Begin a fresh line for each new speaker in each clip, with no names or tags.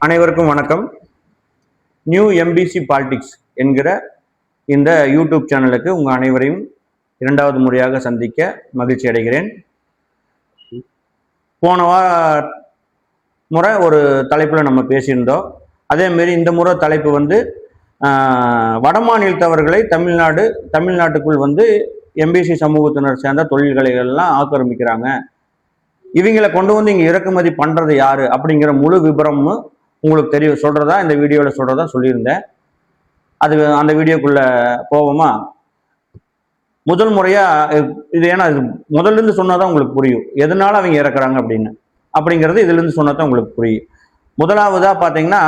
அனைவருக்கும் வணக்கம். New MBC politics என்கிற இந்த யூடியூப் சேனலுக்கு உங்கள் அனைவரையும் இரண்டாவது முறையாக சந்திக்க மகிழ்ச்சி அடைகிறேன். போன முறை ஒரு தலைப்பில் நம்ம பேசியிருந்தோம். அதேமாரி இந்த முறை தலைப்பு வட மாநிலத்தவர்களை தமிழ்நாட்டுக்குள் எம்பிசி சமூகத்தினர் சேர்ந்த தொழில்களை எல்லாம் ஆக்கிரமிக்கிறாங்க, இவங்களை கொண்டு இங்கே இறக்குமதி பண்ணுறது யாரு அப்படிங்கிற முழு விபரமும் உங்களுக்கு சொல்றதா இந்த வீடியோவில் சொல்றதா சொல்லியிருந்தேன். அந்த வீடியோக்குள்ள போவோமா? முதல் முறையா இது, ஏன்னா இது முதல்ல இருந்து சொன்னாதான் உங்களுக்கு புரியும் எதனால அவங்க இறக்குறாங்க அப்படிங்கிறது இதுல இருந்து சொன்னாதான் உங்களுக்கு புரியும். முதலாவதா பாத்தீங்கன்னா,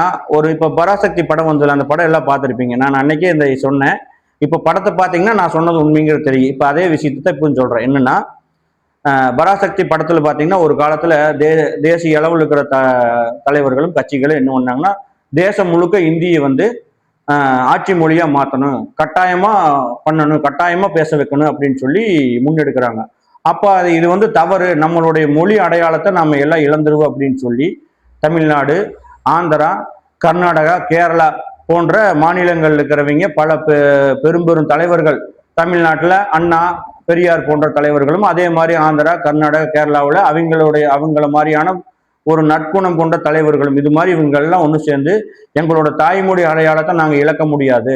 இப்போ பராசக்தி படம் வந்ததுல அந்த படம் எல்லாம் பார்த்துருப்பீங்க. நான் அன்னைக்கே இந்த சொன்னேன். இப்போ படத்தை பார்த்தீங்கன்னா நான் சொன்னது உண்மைங்கிறது தெரியும். இப்போ அதே விஷயத்தை இப்போ சொல்றேன். என்னன்னா, பராசக்தி படத்துல பாத்தீங்கன்னா ஒரு காலத்துல தேசிய அளவில் இருக்கிற தலைவர்களும் கட்சிகளும் என்ன பண்ணாங்கன்னா, தேசம் முழுக்க இந்தியை ஆட்சி மொழியா மாற்றணும், கட்டாயமா பண்ணணும், கட்டாயமா பேச வைக்கணும் அப்படின்னு சொல்லி முன்னெடுக்கிறாங்க. அப்ப இது தவறு, நம்மளுடைய மொழி அடையாளத்தை நாம எல்லாம் இழந்துருவோம் அப்படின்னு சொல்லி தமிழ்நாடு, ஆந்திரா, கர்நாடகா, கேரளா போன்ற மாநிலங்கள் இருக்கிறவங்க பல பெரும் தலைவர்கள், தமிழ்நாட்டில் அண்ணா, பெரியார் போன்ற தலைவர்களும், அதே மாதிரி ஆந்திரா, கர்நாடகா, கேரளாவில் அவங்கள மாதிரியான ஒரு நற்குணம் கொண்ட தலைவர்களும், இது மாதிரி இவங்கெல்லாம் ஒன்று சேர்ந்து எங்களோட தாய்மொழி அடையாளத்தை நாங்கள் இழக்க முடியாது,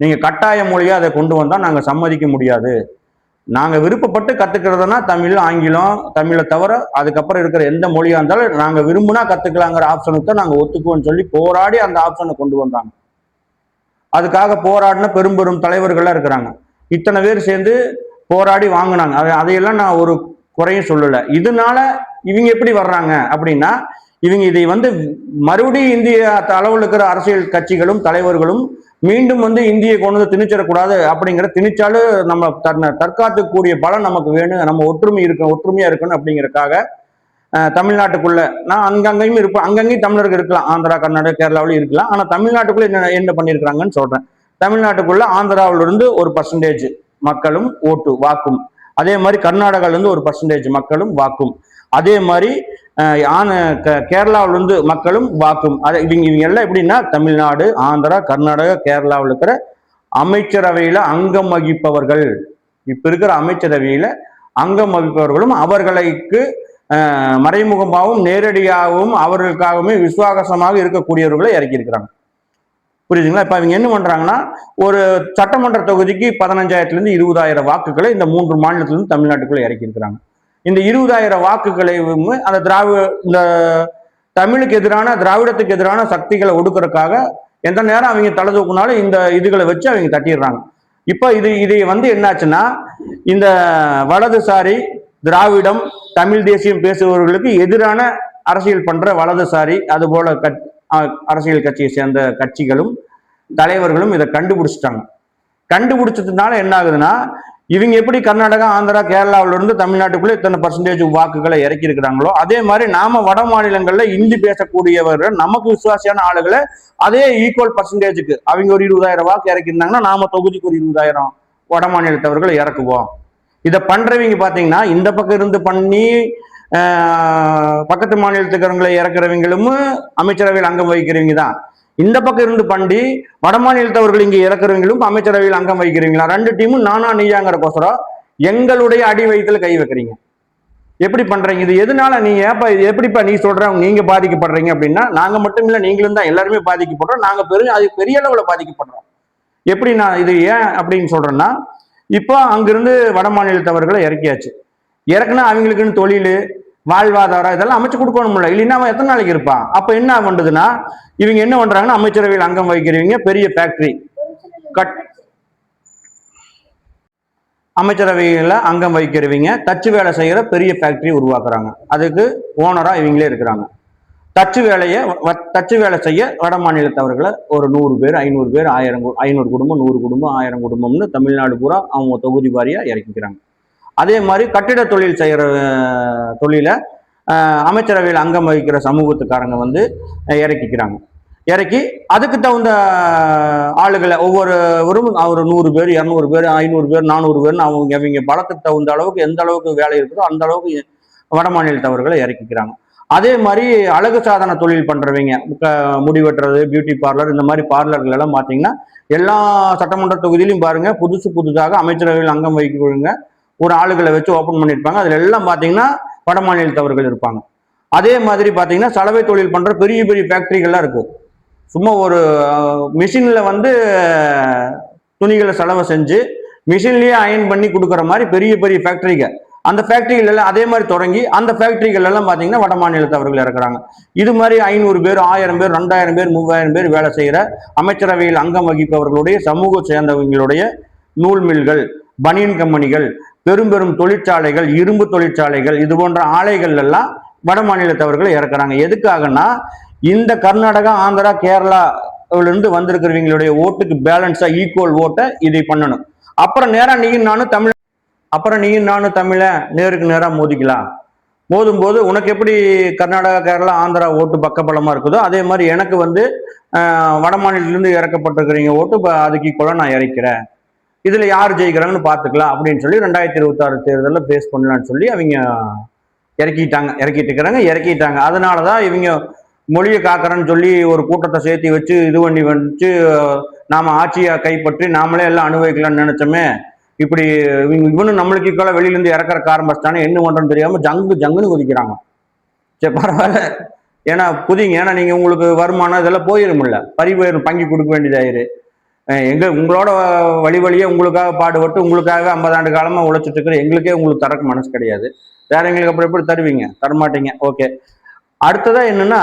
நீங்கள் கட்டாய மொழியாக அதை கொண்டு வந்தால் நாங்கள் சம்மதிக்க முடியாது, நாங்கள் விருப்பப்பட்டு கற்றுக்கிறதுனா தமிழ், ஆங்கிலம், தமிழை தவிர அதுக்கப்புறம் இருக்கிற எந்த மொழியாக இருந்தாலும் நாங்கள் விரும்புனா கற்றுக்கலாங்கிற ஆப்ஷனுக்கு நாங்கள் ஒத்துக்குவோம்னு சொல்லி போராடி அந்த ஆப்ஷனை கொண்டு வந்தாங்க. அதுக்காக போராடின பெரும் தலைவர்கள்லாம் இருக்கிறாங்க. இத்தனை பேர் சேர்ந்து போராடி வாங்கினாங்க. அதையெல்லாம் நான் ஒரு குறையும் சொல்லலை. இதனால இவங்க எப்படி வர்றாங்க அப்படின்னா, இவங்க இதை மறுபடியும் இந்திய அளவில் இருக்கிற அரசியல் கட்சிகளும் தலைவர்களும் மீண்டும் இந்தியை கொண்டு திணிச்சிடக்கூடாது அப்படிங்கிற, திணிச்சாலும் நம்ம தற்காத்துக்கூடிய பலம் நமக்கு வேணும், நம்ம ஒற்றுமையா இருக்கணும் அப்படிங்கிறதுக்காக தமிழ்நாட்டுக்குள்ள நான் அங்கங்கேயும் இருப்பேன். அங்கங்கேயும் தமிழர்கள் இருக்கலாம், ஆந்திரா, கர்நாடகா, கேரளாவிலும் இருக்கலாம். ஆனா தமிழ்நாட்டுக்குள்ள என்ன பண்ணியிருக்கிறாங்கன்னு சொல்றேன். தமிழ்நாட்டுக்குள்ள ஆந்திராவிலிருந்து ஒரு பர்சன்டேஜ் மக்களும் வாக்கும், அதே மாதிரி கர்நாடகாவிலிருந்து ஒரு பர்சன்டேஜ் மக்களும் வாக்கும், அதே மாதிரி கேரளாவிலிருந்து மக்களும் வாக்கும். இவங்க எல்லாம் எப்படின்னா, தமிழ்நாடு, ஆந்திரா, கர்நாடகா, கேரளாவில் இருக்கிற அமைச்சரவையில அங்கம் வகிப்பவர்கள், இப்ப இருக்கிற அமைச்சரவையில அங்கம் வகிப்பவர்களும் அவர்களுக்கு மறைமுகமாகவும் நேரடியாகவும் அவர்களுக்காகவுமே விசுவாசமாக இருக்கக்கூடியவர்களை இறக்கி இருக்கிறாங்க. புரியுதுங்களா? இப்ப அவங்க என்ன பண்றாங்கன்னா, ஒரு சட்டமன்ற தொகுதிக்கு 15,000 - 20,000 வாக்குகளை இந்த 3 மாநிலத்திலிருந்து தமிழ்நாட்டுக்குள்ள இறக்கி இருக்கிறாங்க. இந்த 20,000 வாக்குகளை அந்த இந்த தமிழுக்கு எதிரான, திராவிடத்துக்கு எதிரான சக்திகளை ஒடுக்கிறதுக்காக எந்த நேரம் அவங்க தலை தூக்குனாலும் இந்த இதுகளை வச்சு அவங்க தட்டிடுறாங்க. இப்ப இது என்னாச்சுன்னா, இந்த வலதுசாரி, திராவிடம், தமிழ் தேசியம் பேசுபவர்களுக்கு எதிரான அரசியல் பண்ற வலதுசாரி, அது போல அரசியல் கட்சியை சேர்ந்த கட்சிகளும் தலைவர்களும் இதை கண்டுபிடிச்சிட்டாங்க. கண்டுபிடிச்சதுனால என்ன ஆகுதுன்னா, இவங்க எப்படி கர்நாடகா, ஆந்திரா, கேரளாவில இருந்து தமிழ்நாட்டுக்குள்ள இத்தனை பர்சன்டேஜ் வாக்குகளை இறக்கி இருக்கிறாங்களோ, அதே மாதிரி நாம வட மாநிலங்கள்ல இந்தி பேசக்கூடியவர்கள், நமக்கு விசுவாசியான ஆளுகளை அதே ஈக்குவல் பர்சன்டேஜுக்கு அவங்க ஒரு 20,000 வாக்கு இறக்கிருந்தாங்கன்னா, நாம தொகுதிக்கு ஒரு 20,000 வட மாநிலத்தவர்களை இறக்குவோம். இதை பண்றவங்க பாத்தீங்கன்னா, இந்த பக்கம் இருந்து பண்ணி பக்கத்து மாநிலத்துக்காரங்களை இறக்குறவங்களும் அமைச்சரவையில் அங்கம் வகிக்கிறவங்க தான். இந்த பக்கம் இருந்து பண்ணி வட மாநிலத்தவர்கள் இங்க இறக்குறவங்களும் அமைச்சரவையில் அங்கம் வகிக்கிறீங்களா? 2 டீமும் நானா நீயாங்கிறக்கோசரம் எங்களுடைய அடி வயிற்றுல கை வைக்கிறீங்க. எப்படி பண்றீங்க? இது எதனால? நீங்க எப்படிப்பா நீ சொல்ற நீங்க பாதிக்கப்படுறீங்க அப்படின்னா, நாங்க மட்டும் இல்ல, நீங்களும் தான் எல்லாருமே பாதிக்கப்படுறோம். நாங்க பெரிய அளவுல பாதிக்கப்படுறோம். எப்படி நான் இது ஏன் அப்படின்னு சொல்றேன்னா, இப்போ அங்கிருந்து வட மாநிலத்தவர்களை இறக்கியாச்சு. இறக்குனா அவங்களுக்குன்னு தொழில், வாழ்வாதாரம் இதெல்லாம் அமைச்சு கொடுக்கணும்ல, இல்லைன்னா அவன் எத்தனை நாளைக்கு இருப்பான்? அப்ப என்ன பண்றதுன்னா, இவங்க என்ன பண்றாங்கன்னா, அமைச்சரவையில் அங்கம் வகிக்கிறவங்க பெரிய ஃபேக்டரி அமைச்சரவையில அங்கம் வகிக்கிறவங்க தச்சு வேலை செய்யற பெரிய ஃபேக்டரி உருவாக்குறாங்க. அதுக்கு ஓனரா இவங்களே இருக்கிறாங்க. தச்சு வேலை செய்ய வட மாநிலத்தவர்களை ஒரு 100 பேர், 500 பேர், 500 குடும்பம், 100 குடும்பம், 1000 குடும்பம்னு தமிழ்நாடு பூரா அவங்க தொகுதி வாரியா இறக்கிக்கிறாங்க. அதே மாதிரி கட்டிட தொழில் செய்யற தொழில அமைச்சரவையில் அங்கம் வகிக்கிற சமூகத்துக்காரங்க இறக்கிக்கிறாங்க. இறக்கி அதுக்கு தகுந்த ஆளுகளை ஒவ்வொருவரும் ஒரு 100 பேர், 200 பேர், 500 பேர், 400 பேர்னு அவங்க பலத்துக்கு தகுந்த அளவுக்கு எந்த அளவுக்கு வேலை இருக்குதோ அந்த அளவுக்கு வட மாநிலத்தவர்களை இறக்கிக்கிறாங்க. அதே மாதிரி அழகு சாதன தொழில் பண்றவங்க, முடி வெட்டுறது, பியூட்டி பார்லர், இந்த மாதிரி பார்லர்கள் எல்லாம் பார்த்தீங்கன்னா எல்லா சட்டமன்ற தொகுதியிலும் பாருங்க புதுசாக அமைச்சரவையில் அங்கம் வகிக்கிறவங்க ஒரு ஆளுகளை வச்சு ஓப்பன் பண்ணியிருப்பாங்க. அதுல எல்லாம் பார்த்தீங்கன்னா வட மாநிலத்தவர்கள் இருப்பாங்க. அதே மாதிரி பார்த்தீங்கன்னா சலவை தொழில் பண்ற பெரிய பெரிய ஃபேக்டரிகள்லாம் இருக்கு. சும்மா ஒரு மிஷின்ல வந்து துணிகளை சலவை செஞ்சு மிஷின்லயே அயன் பண்ணி கொடுக்குற மாதிரி பெரிய பெரிய ஃபேக்டரிகள், அந்த ஃபேக்டரிகள் எல்லாம் அதே மாதிரி தொடங்கி அந்த ஃபேக்டரிகள் எல்லாம் பார்த்தீங்கன்னா வட மாநிலத்தவர்கள் இறக்குறாங்க. இது மாதிரி 500 பேர், 1000 பேர், 2000 பேர், 3000 பேர் வேலை செய்கிற அமைச்சரவையில் அங்கம் வகிப்பவர்களுடைய சமூக சேர்ந்தவங்களுடைய நூல் மில்கள், பனியன் கம்பெனிகள், பெரும் பெரும் தொழிற்சாலைகள், இரும்பு தொழிற்சாலைகள், இது போன்ற ஆலைகள் எல்லாம் வட மாநிலத்தவர்களை இறக்குறாங்க. எதுக்காகனா இந்த கர்நாடகா, ஆந்திரா, கேரளாவிலிருந்து வந்திருக்கிறவங்களுடைய ஓட்டுக்கு பேலன்ஸா ஈக்குவல் ஓட்டை இதை பண்ணணும். அப்புறம் நேரா நீயும் நானும் தமிழ நேருக்கு நேரா மோதிக்கலாம். மோதும் போது உனக்கு எப்படி கர்நாடகா, கேரளா, ஆந்திரா ஓட்டு பக்கபலமா இருக்குதோ அதே மாதிரி எனக்கு வந்து வட மாநிலத்திலிருந்து இறக்கப்பட்டிருக்கிறீங்க ஓட்டு அதுக்கு ஈக்குவலா நான் இறக்கிறேன். இதுல யார் ஜெயிக்கிறாங்கன்னு பாத்துக்கலாம் அப்படின்னு சொல்லி 2026 தேர்தலில் பேஸ் பண்ணலான்னு சொல்லி அவங்க இறக்கிட்டாங்க. அதனாலதான் இவங்க மொழியை காக்கிறேன்னு சொல்லி ஒரு கூட்டத்தை சேர்த்தி வச்சு இது பண்ணி வச்சு நாம ஆட்சியை கைப்பற்றி நாமளே எல்லாம் அனுபவிக்கலாம்னு நினைச்சோமே. இப்படி இவனு நம்மளுக்கு ஈக்குவலா வெளியிலேருந்து இறக்குற ஆரம்பிச்சிட்டானே, என்ன பண்றோன்னு தெரியாம ஜங்குன்னு குதிக்கிறாங்க. சரி பரவாயில்ல, ஏன்னா குதிங்க, ஏன்னா நீங்க உங்களுக்கு வருமானம் இதெல்லாம் போயிருமில்ல, பறிபோயிரும், பங்கி கொடுக்க வேண்டியதாயிரு. உங்களோட வழியே உங்களுக்காக பாடுபட்டு உங்களுக்காக 50 ஆண்டு காலமா உழைச்சிட்டு இருக்கிற எங்களுக்கே உங்களுக்கு தரக்கு மனசு கிடையாது. வேற எங்களுக்கு அப்புறம் எப்படி தருவீங்க? தரமாட்டீங்க. ஓகே, அடுத்ததா என்னன்னா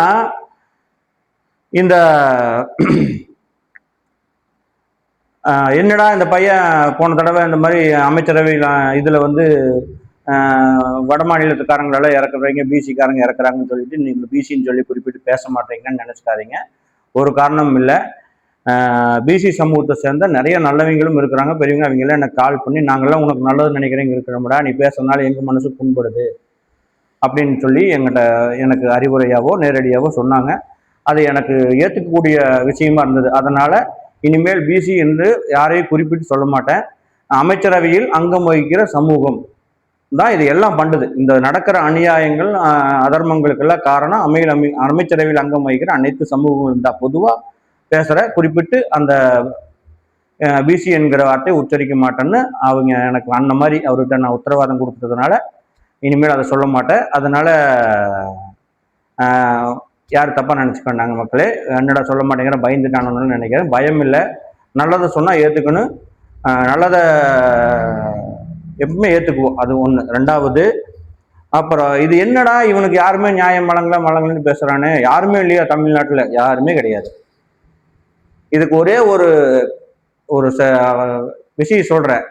இந்த என்னடா இந்த பையன் போன தடவை இந்த மாதிரி அமைச்சரவையில் இதுல வந்து வட மாநிலத்துக்காரங்களெல்லாம் இறக்குறீங்க, பிசிக்காரங்க இறக்குறாங்கன்னு சொல்லிட்டு நீங்க பிசின்னு சொல்லி குறிப்பிட்டு பேச மாட்டீங்கன்னு நினைச்சுக்காதீங்க. ஒரு காரணம் இல்லை. பிசி சமூகத்தை சேர்ந்த நிறைய நல்லவங்களும் இருக்கிறாங்க, பெரியவங்க. அவங்களாம் எனக்கு கால் பண்ணி நாங்கள்லாம் உனக்கு நல்லது நினைக்கிறேங்க இருக்கிறோம்டா, நீ பேசுறதுனால எங்க மனசு புண்படுது அப்படின்னு சொல்லி எனக்கு அறிவுரையாவோ நேரடியாவோ சொன்னாங்க. அது எனக்கு ஏற்றுக்கக்கூடிய விஷயமா இருந்தது. அதனால இனிமேல் பிசி என்று யாரையும் குறிப்பிட்டு சொல்ல மாட்டேன். அமைச்சரவையில் அங்கம் வகிக்கிற சமூகம் தான் இது எல்லாம் பண்ணுது. இந்த நடக்கிற அநியாயங்கள், அதர்மங்களுக்கெல்லாம் காரணம் அமைச்சரவையில் அங்கம் வகிக்கிற அனைத்து சமூகங்களும் தான். பொதுவாக பேசுற குறிப்பிட்டு அந்த பிசி என்கிற வார்த்தையை உச்சரிக்க மாட்டேன்னு அவங்க எனக்கு அந்த மாதிரி அவர்கிட்ட நான் உத்தரவாதம் கொடுத்ததுனால இனிமேல் அதை சொல்ல மாட்டேன். அதனால யார் தப்பா நினைச்சுக்கொண்டாங்க மக்களே, என்னடா சொல்ல மாட்டேங்கிற பயந்துட்டானு நினைக்கிறேன். பயம் இல்லை, நல்லதை சொன்னா ஏத்துக்கணும், நல்லதை எப்பவுமே ஏத்துக்குவோம். அது ஒண்ணு. ரெண்டாவது, அப்புறம் இது என்னடா இவனுக்கு யாருமே நியாயம் மலங்கள்னு பேசுறானே, யாருமே இல்லையா தமிழ்நாட்டுல? யாருமே கிடையாது. இதுக்கு ஒரே ஒரு விஷயம் சொல்றேன்.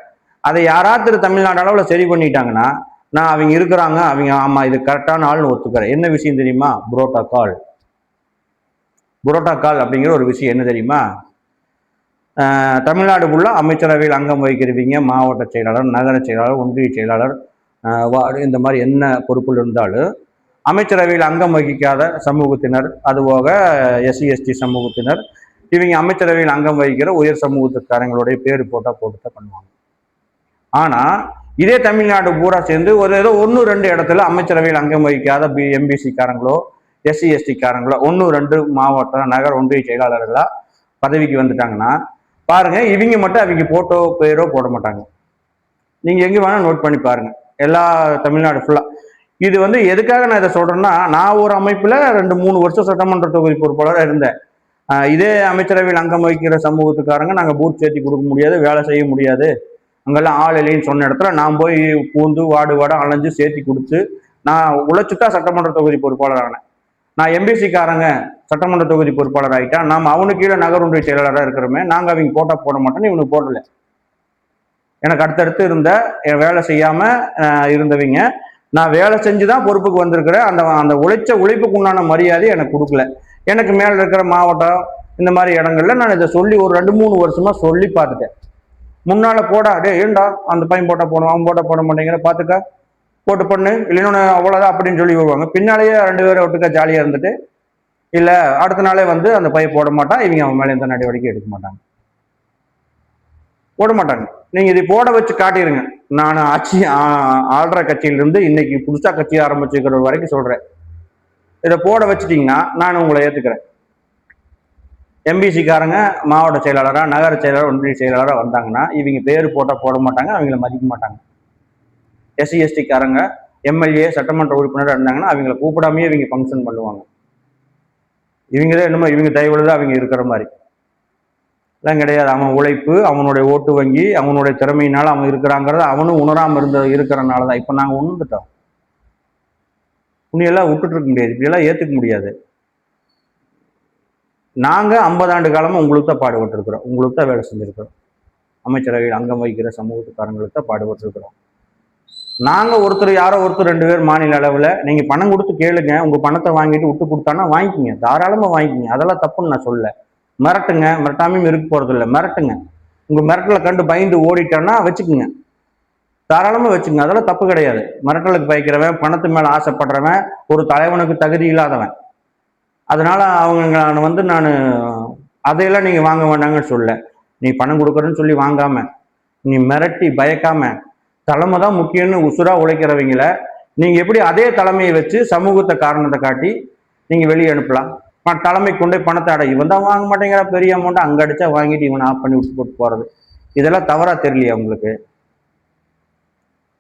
அதை யாராவது தமிழ்நாடு அளவுல சரி பண்ணிட்டாங்கன்னா நான் அவங்க இருக்கிறாங்க, அவங்க ஆமா இது கரெக்டான ஆள்னு ஒத்துக்கிறேன். என்ன விஷயம் தெரியுமா? புரோட்டோகால் அப்படிங்கிற ஒரு விஷயம் என்ன தெரியுமா? தமிழ்நாடு ஃபுல்லா அமைச்சரவையில் அங்கம் வகிக்கிறவங்க, மாவட்ட செயலாளர், நகர செயலாளர், ஒன்றிய செயலாளர், இந்த மாதிரி என்ன பொறுப்பில் இருந்தாலும் அமைச்சரவையில் அங்கம் வகிக்காத சமூகத்தினர், அதுபோக எஸ்சி எஸ்டி சமூகத்தினர், இவங்க அமைச்சரவையில் அங்கம் வகிக்கிற உயர் சமூகத்துக்காரங்களுடைய பேர் போட்டுதான் பண்ணுவாங்க. ஆனா இதே தமிழ்நாடு பூரா சேர்ந்து ஏதோ 1-2 இடத்துல அமைச்சரவையில் அங்கம் வகிக்காத எம்பிசி காரங்களோ எஸ்சி எஸ்டி காரங்களோ 1-2 மாவட்ட நகர ஒன்றிய செயலாளர்களா பதவிக்கு வந்துட்டாங்கன்னா பாருங்க, இவங்க மட்டும் அவங்க போட்டோ பேரோ போட மாட்டாங்க. நீங்க எங்க வேணா நோட் பண்ணி பாருங்க, எல்லா தமிழ்நாடு ஃபுல்லா. இது எதுக்காக நான் இதை சொல்றேன்னா, நான் ஒரு அமைப்புல 2-3 வருஷம் சட்டமன்ற தொகுதி பொறுப்பாளராக இருந்தேன். இதே அமைச்சரவையில் அங்கம் வகிக்கிற சமூகத்துக்காரங்க நாங்கள் பூத் சேர்த்தி கொடுக்க முடியாது, வேலை செய்ய முடியாது, அங்கெல்லாம் ஆள் இல்லைன்னு சொன்ன இடத்துல நான் போய் பூந்து வார்டு அலைஞ்சு சேர்த்தி கொடுத்து நான் உழைச்சுதான் சட்டமன்ற தொகுதி பொறுப்பாளர் ஆனேன். நான் எம்பிசிக்காரங்க சட்டமன்ற தொகுதி பொறுப்பாளர் ஆகிட்டா நாம அவனுக்கு கீழே நகர் ஒன்றிய செயலாளராக இருக்கிறோமே, நாங்கள் அவங்க போட்டா போட மாட்டோன்னு இவனுக்கு போடல. எனக்கு அடுத்தடுத்து இருந்த வேலை செய்யாம இருந்தவங்க, நான் வேலை செஞ்சுதான் பொறுப்புக்கு வந்திருக்கிறேன். அந்த உழைப்புக்கு உண்டான மரியாதை எனக்கு கொடுக்கல. எனக்கு மேல இருக்கிற மாவட்டம் இந்த மாதிரி இடங்கள்ல நான் இதை சொல்லி ஒரு 2-3 வருஷமா சொல்லி பார்த்துட்டேன். முன்னால போடா, டே ஏண்டா அந்த பையன் போட்டா போடுவான், அவன் போட்டா போட மாட்டேங்கிற, பாத்துக்க போட்டு பண்ணு, இல்லைன்னு அவ்வளவுதான் அப்படின்னு சொல்லி வருவாங்க. பின்னாலேயே 2 பேரை ஒட்டுக்கா ஜாலியா இருந்துட்டு இல்ல அடுத்த நாளே அந்த பையன் போட மாட்டான், இவங்க அவன் மேல எந்த நடவடிக்கை எடுக்க மாட்டாங்க, போட மாட்டாங்க. நீங்க இதை போட வச்சு காட்டிடுங்க. நான் ஆள்ற கட்சியிலிருந்து இன்னைக்கு புதுசா கட்சி ஆரம்பிச்சுக்கிற வரைக்கும் சொல்றேன். இதை போட வச்சுட்டீங்கன்னா நான் உங்களை ஏற்றுக்கிறேன். எம்பிசிக்காரங்க மாவட்ட செயலாளராக, நகர செயலாளர், ஒன்றிய செயலாளராக வந்தாங்கன்னா இவங்க பேர் போட்டால் போட மாட்டாங்க, அவங்கள மதிக்க மாட்டாங்க. எஸ்சி எஸ்டிக்காரங்க எம்எல்ஏ சட்டமன்ற உறுப்பினர் இருந்தாங்கன்னா அவங்கள கூப்பிடாமையே இவங்க ஃபங்க்ஷன் பண்ணுவாங்க. இவங்க தான் என்னமோ இவங்க தயவுல தான் அவங்க இருக்கிற மாதிரி எல்லாம் கிடையாது. அவன் உழைப்பு, அவனுடைய ஓட்டு வங்கி, அவனுடைய திறமையினால அவன் இருக்கிறாங்கிறத அவனும் உணராமல் இருக்கிறனால தான் இப்போ நாங்கள் உணர்ந்துட்டோம். உன்னையெல்லாம் விட்டுட்டு இருக்க முடியாது, இப்படியெல்லாம் ஏற்றுக்க முடியாது. நாங்கள் 50 ஆண்டு காலமாக உங்களுக்கு தான் பாடுபட்டு இருக்கிறோம், உங்களுக்கு தான் வேலை செஞ்சுருக்கிறோம். அமைச்சரவையில் அங்கம் வகிக்கிற சமூகத்துக்காரங்களுக்கு தான் பாடுபட்டு இருக்கிறோம். நாங்கள் ஒருத்தர் யாரோ ஒருத்தர் 2 பேர் மாநில அளவில் நீங்கள் பணம் கொடுத்து கேளுங்க, உங்கள் பணத்தை வாங்கிட்டு விட்டு கொடுத்தானா வாங்கிக்கிங்க, தாராளமாக வாங்கிக்கிங்க, அதெல்லாம் தப்புன்னு நான் சொல்ல. மிரட்டுங்க, மிரட்டாமையும் இருக்க போகிறது இல்லை, மிரட்டுங்க. உங்கள் மிரட்டலை கண்டு பயந்து ஓடிட்டான்னா வச்சுக்குங்க, தாராளமாக வச்சுக்கோங்க, அதெல்லாம் தப்பு கிடையாது. மிரட்டலுக்கு பயக்கிறவன், பணத்து மேலே ஆசைப்படுறவன் ஒரு தலைவனுக்கு தகுதி இல்லாதவன். அதனால அவங்க நான் அதையெல்லாம் நீங்கள் வாங்க வேண்டாங்கன்னு சொல்ல. நீ பணம் கொடுக்குறேன்னு சொல்லி வாங்காம, நீ மிரட்டி பயக்காம, தலைமை தான் முக்கியம்னு உசுரா உழைக்கிறவங்கள நீங்கள் எப்படி அதே தலைமையை வச்சு சமூகத்தை காரணத்தை காட்டி நீங்கள் வெளியே அனுப்பலாம். தலைமை கொண்டே பணத்தை அடை, இவன் தான் வாங்க மாட்டேங்கிற, பெரிய அமௌண்ட்டை அங்கே அடிச்சா வாங்கிட்டு இவன் ஆஃப் பண்ணி விட்டு போட்டு போகிறது, இதெல்லாம் தவறா தெரியலையா உங்களுக்கு?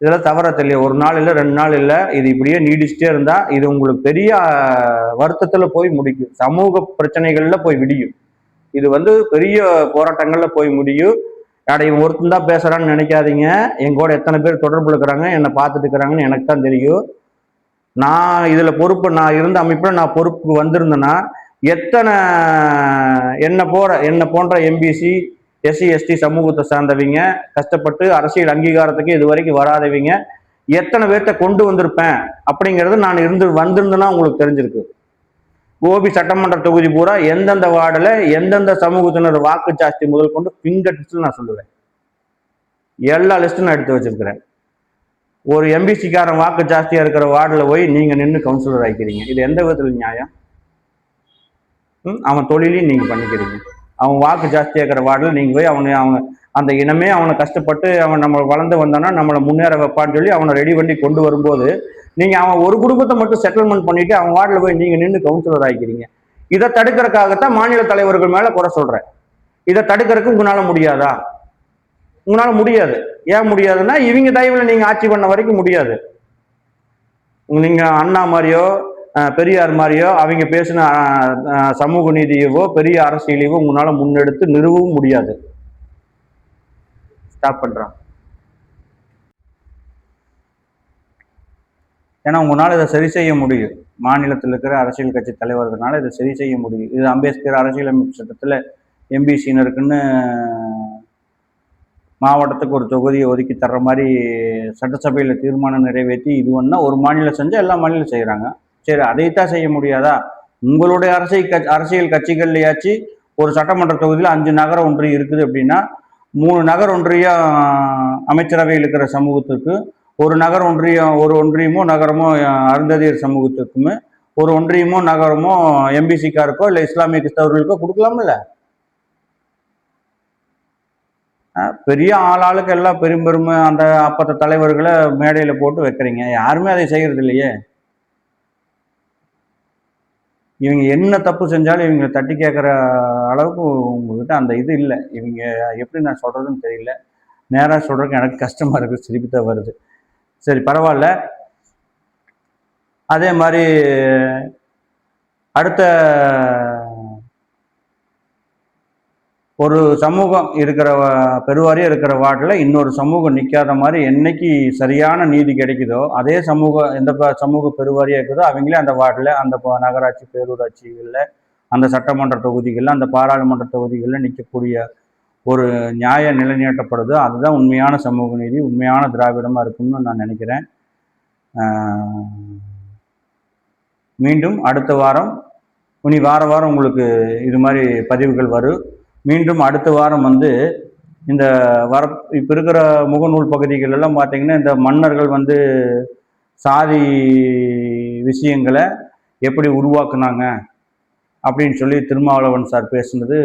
இதெல்லாம் தவறா தெரியல. ஒரு நாள் இல்லை, 2 நாள் இல்லை, இது இப்படியே நீடிச்சுட்டே இருந்தா இது உங்களுக்கு பெரிய வருத்தத்துல போய் முடிக்கும், சமூக பிரச்சனைகள்ல போய் விடியும். இது பெரிய போராட்டங்கள்ல போய் முடியும். இவன் ஒருத்தன் தான் பேசுறான்னு நினைக்காதீங்க. எங்கூட எத்தனை பேர் தொடர்புல இருக்கிறாங்க, என்னை பார்த்துட்டு இருக்கிறாங்கன்னு எனக்கு தான் தெரியும். நான் இதுல பொறுப்பு, நான் இருந்த அமைப்புல நான் பொறுப்புக்கு வந்திருந்தேன்னா எத்தனை என்ன போன்ற எம்பிசி எஸ்சி எஸ்டி சமூகத்தை சார்ந்தவங்க கஷ்டப்பட்டு அரசியல் அங்கீகாரத்துக்கு இது வரைக்கும் வராதவங்க எத்தனை பேர்த்த கொண்டு வந்திருப்பேன் அப்படிங்கிறது நான் வந்திருந்தேன்னா உங்களுக்கு தெரிஞ்சிருக்கு. கோபி சட்டமன்ற தொகுதி பூரா எந்தெந்த வார்டில் எந்தெந்த சமூகத்தினர் வாக்கு ஜாஸ்தி முதல் கொண்டு ஃபிங்கர் டிப்ஸ்ல நான் சொல்லுவேன். எல்லா லிஸ்டும் நான் எடுத்து வச்சிருக்கிறேன். ஒரு எம்பிசிக்காரன் வாக்கு ஜாஸ்தியா இருக்கிற வார்டில் போய் நீங்க நின்று கவுன்சிலர் ஆகிக்கிறீங்க, இது எந்த விதத்துல நியாயம்? அவன் தொழிலையும் நீங்க பண்ணிக்கிறீங்க. அவன் வாக்கு ஜாஸ்தியா இருக்கிற வார்டில் நீங்க போய் அவங்க அந்த இனமே அவனை கஷ்டப்பட்டு அவன் நம்ம வளர்ந்து வந்தானா நம்மளை முன்னேற வைப்பான்னு சொல்லி அவனை ரெடி பண்ணி கொண்டு வரும்போது நீங்க அவன் ஒரு குடும்பத்தை மட்டும் செட்டில்மெண்ட் பண்ணிட்டு அவன் வார்டில் போய் நீங்க நின்று கவுன்சிலர் ஆகிக்கிறீங்க. இதை தடுக்கிறதுக்காகத்தான் மாநில தலைவர்கள் மேல குறை சொல்றேன். இதை தடுக்கிறதுக்கு உங்களால முடியாதா? உங்களால முடியாது. ஏன் முடியாதுன்னா இவங்க தயவுல நீங்க ஆட்சி பண்ண வரைக்கும் முடியாது. நீங்க அண்ணா மாதிரியோ பெரியார் மாதிரியோ அவங்க பேசின சமூக நீதியவோ பெரிய அரசியலையோ உங்களால முன்னெடுத்து நிறுவவும் முடியாது. ஸ்டாப் பண்றான். ஏன்னா உங்களால இதை சரி செய்ய முடியும். மாநிலத்தில் இருக்கிற அரசியல் கட்சி தலைவர்களால இதை சரி செய்ய முடியும். இது அம்பேத்கர் அரசியலமைப்பு சட்டத்தில் எம்பிசினருக்குன்னு மாவட்டத்துக்கு ஒரு தொகுதியை ஒதுக்கி தர்ற மாதிரி சட்டசபையில் தீர்மானம் நிறைவேற்றி இது ஒன்றா ஒரு மாநிலம் செஞ்சால் எல்லா மாநிலம் செய்கிறாங்க. சரி, அதைத்தான் செய்ய முடியாதா? உங்களுடைய அரசியல் கட்சிகள்லையாச்சு ஒரு சட்டமன்ற தொகுதியில் 5 நகர ஒன்றியம் இருக்குது அப்படின்னா 3 நகர ஒன்றியம் அமைச்சரவையில் இருக்கிற சமூகத்துக்கு, ஒரு நகர ஒன்றியம் ஒரு ஒன்றியமோ நகரமோ அருந்ததியர் சமூகத்துக்குமே, ஒரு ஒன்றியமோ நகரமோ எம்பிசிக்காருக்கோ இல்லை இஸ்லாமிய கிறிஸ்தவர்களுக்கோ கொடுக்கலாம்ல. பெரிய ஆளாளுக்கு எல்லாம் பெரும்பெருமை அந்த அப்பத்த தலைவர்களை மேடையில போட்டு வைக்கிறீங்க, யாருமே அதை செய்யறது இல்லையே. இவங்க என்ன தப்பு செஞ்சாலும் இவங்க தட்டி கேட்குற அளவுக்கு உங்ககிட்ட அந்த இது இல்லை. இவங்க எப்படி நான் சொல்றதுன்னு தெரியல. நேராக சொல்றதுக்கு எனக்கு கஷ்டமா இருக்கு, சிரிப்பு தான் வருது. சரி, பரவாயில்ல. அதே மாதிரி அடுத்த ஒரு சமூகம் இருக்கிற பெருவாரியா இருக்கிற வார்டில் இன்னொரு சமூகம் நிற்காத மாதிரி என்னைக்கு சரியான நீதி கிடைக்குதோ அதே சமூகம் எந்த சமூக பெருவாரியா இருக்குதோ அவங்களே அந்த வார்டில் அந்த நகராட்சி பேரூராட்சிகளில் அந்த சட்டமன்ற தொகுதிகளில் அந்த பாராளுமன்ற தொகுதிகளில் நிற்கக்கூடிய ஒரு நியாய நிலைநாட்டப்படுதோ அதுதான் உண்மையான சமூக நீதி, உண்மையான திராவிடமாக இருக்கும்னு நான் நினைக்கிறேன். மீண்டும் அடுத்த வாரம் வாரம் உங்களுக்கு இது மாதிரி பதிவுகள் வரும். மீண்டும் அடுத்த வாரம் இந்த இப்போ இருக்கிற முகநூல் பகுதிகள் எல்லாம் பார்த்தீங்கன்னா இந்த மன்னர்கள் சாதி விஷயங்களை எப்படி உருவாக்குனாங்க அப்படின்னு சொல்லி திருமாவளவன் சார் பேசுனது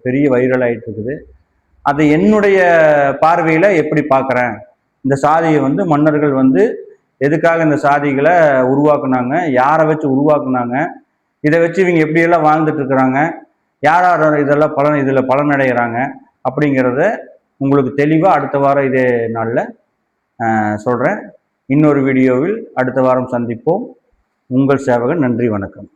பெரிய வைரல் ஆகிட்டு இருக்குது. அதை என்னுடைய பார்வையில் எப்படி பார்க்குறேன், இந்த சாதியை மன்னர்கள் எதுக்காக இந்த சாதிகளை உருவாக்குனாங்க, யாரை வச்சு உருவாக்குனாங்க, இதை வச்சு இவங்க எப்படியெல்லாம் வாழ்ந்துட்டு இருக்கிறாங்க, யார் யார் இதில் பலனடைகிறாங்க அப்படிங்கிறத உங்களுக்கு தெளிவாக அடுத்த வாரம் இதே நாளில் சொல்கிறேன். இன்னொரு வீடியோவில் அடுத்த வாரம் சந்திப்போம். உங்கள் சேவகன். நன்றி, வணக்கம்.